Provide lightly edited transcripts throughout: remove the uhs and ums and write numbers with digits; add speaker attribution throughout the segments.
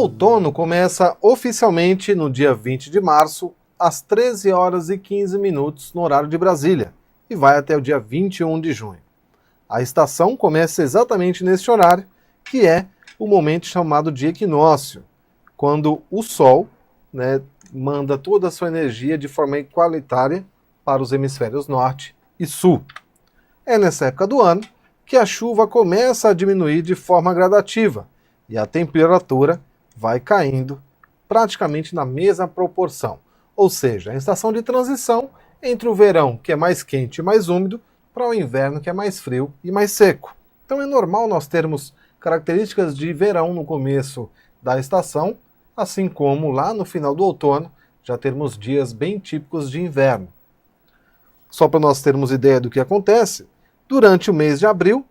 Speaker 1: outono começa oficialmente no dia 20 de março, às 13 horas e 15 minutos no horário de Brasília, e vai até o dia 21 de junho. A estação começa exatamente neste horário, que é o momento chamado de equinócio, quando o Sol, manda toda a sua energia de forma igualitária para os hemisférios norte e sul. É nessa época do ano que a chuva começa a diminuir de forma gradativa e a temperatura vai caindo praticamente na mesma proporção. Ou seja, a estação de transição entre o verão, que é mais quente e mais úmido, para o inverno, que é mais frio e mais seco. Então é normal nós termos características de verão no começo da estação, assim como lá no final do outono já termos dias bem típicos de inverno. Só para nós termos ideia do que acontece, durante o mês de abril,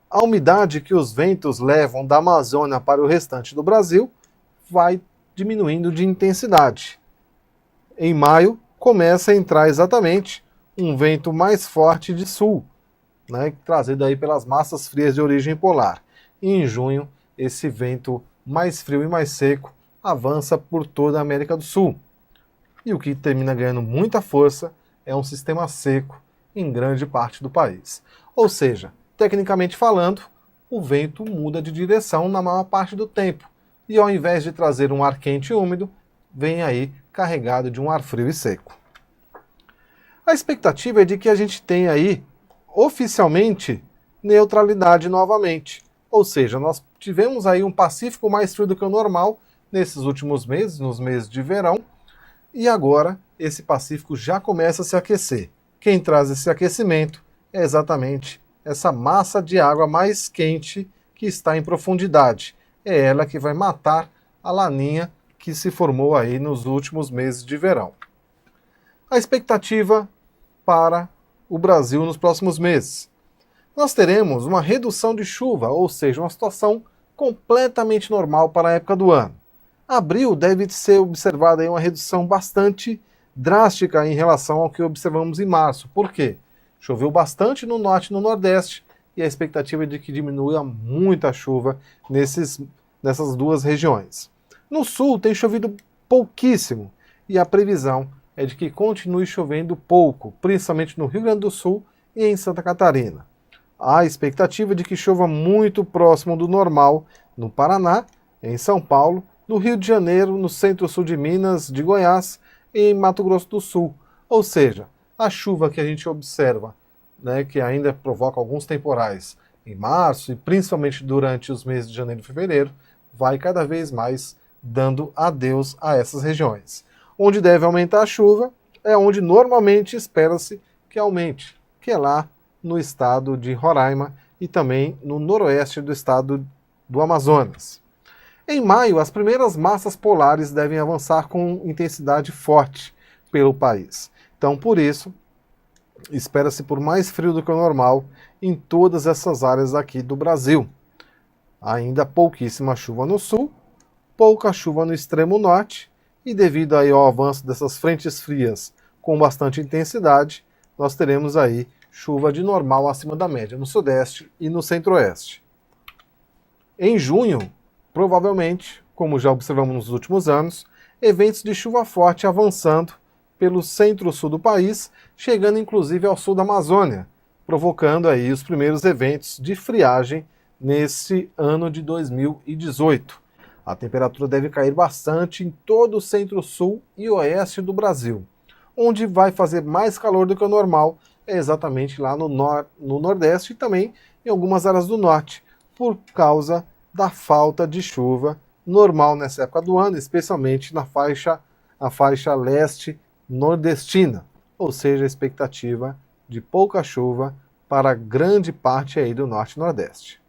Speaker 1: a umidade que os ventos levam da Amazônia para o restante do Brasil vai diminuindo de intensidade. Em maio, começa a entrar exatamente um vento mais forte de sul, trazido aí pelas massas frias de origem polar. E em junho, esse vento mais frio e mais seco avança por toda a América do Sul. E o que termina ganhando muita força é um sistema seco em grande parte do país. Ou seja, tecnicamente falando, o vento muda de direção na maior parte do tempo. E ao invés de trazer um ar quente e úmido, vem aí carregado de um ar frio e seco. A expectativa é de que a gente tenha aí, oficialmente, neutralidade novamente. Ou seja, nós tivemos aí um Pacífico mais frio do que o normal nesses últimos meses, nos meses de verão, e agora esse Pacífico já começa a se aquecer. Quem traz esse aquecimento é exatamente essa massa de água mais quente que está em profundidade. É ela que vai matar a laninha que se formou aí nos últimos meses de verão. A expectativa para o Brasil nos próximos meses. Nós teremos uma redução de chuva, ou seja, uma situação completamente normal para a época do ano. Abril deve ser observada aí uma redução bastante drástica em relação ao que observamos em março. Por quê? Choveu bastante no norte e no nordeste e a expectativa é de que diminua muita chuva nessas duas regiões. No sul tem chovido pouquíssimo e a previsão é de que continue chovendo pouco, principalmente no Rio Grande do Sul e em Santa Catarina. Há a expectativa de que chova muito próximo do normal no Paraná, em São Paulo, no Rio de Janeiro, no centro-sul de Minas, de Goiás e em Mato Grosso do Sul. Ou seja, a chuva que a gente observa, que ainda provoca alguns temporais em março e principalmente durante os meses de janeiro e fevereiro, vai cada vez mais dando adeus a essas regiões. Onde deve aumentar a chuva é onde normalmente espera-se que aumente, que é lá no estado de Roraima e também no noroeste do estado do Amazonas. Em maio, as primeiras massas polares devem avançar com intensidade forte pelo país. Então, por isso, espera-se por mais frio do que o normal em todas essas áreas aqui do Brasil. Ainda pouquíssima chuva no sul, pouca chuva no extremo norte, e devido aí ao avanço dessas frentes frias com bastante intensidade, nós teremos aí chuva de normal acima da média no sudeste e no centro-oeste. Em junho, provavelmente, como já observamos nos últimos anos, eventos de chuva forte avançando pelo centro-sul do país, chegando inclusive ao sul da Amazônia, provocando aí os primeiros eventos de friagem nesse ano de 2018. A temperatura deve cair bastante em todo o centro-sul e oeste do Brasil. Onde vai fazer mais calor do que o normal é exatamente lá no nordeste e também em algumas áreas do norte, por causa da falta de chuva normal nessa época do ano, especialmente na faixa leste nordestina, ou seja, a expectativa de pouca chuva para grande parte aí do norte e nordeste.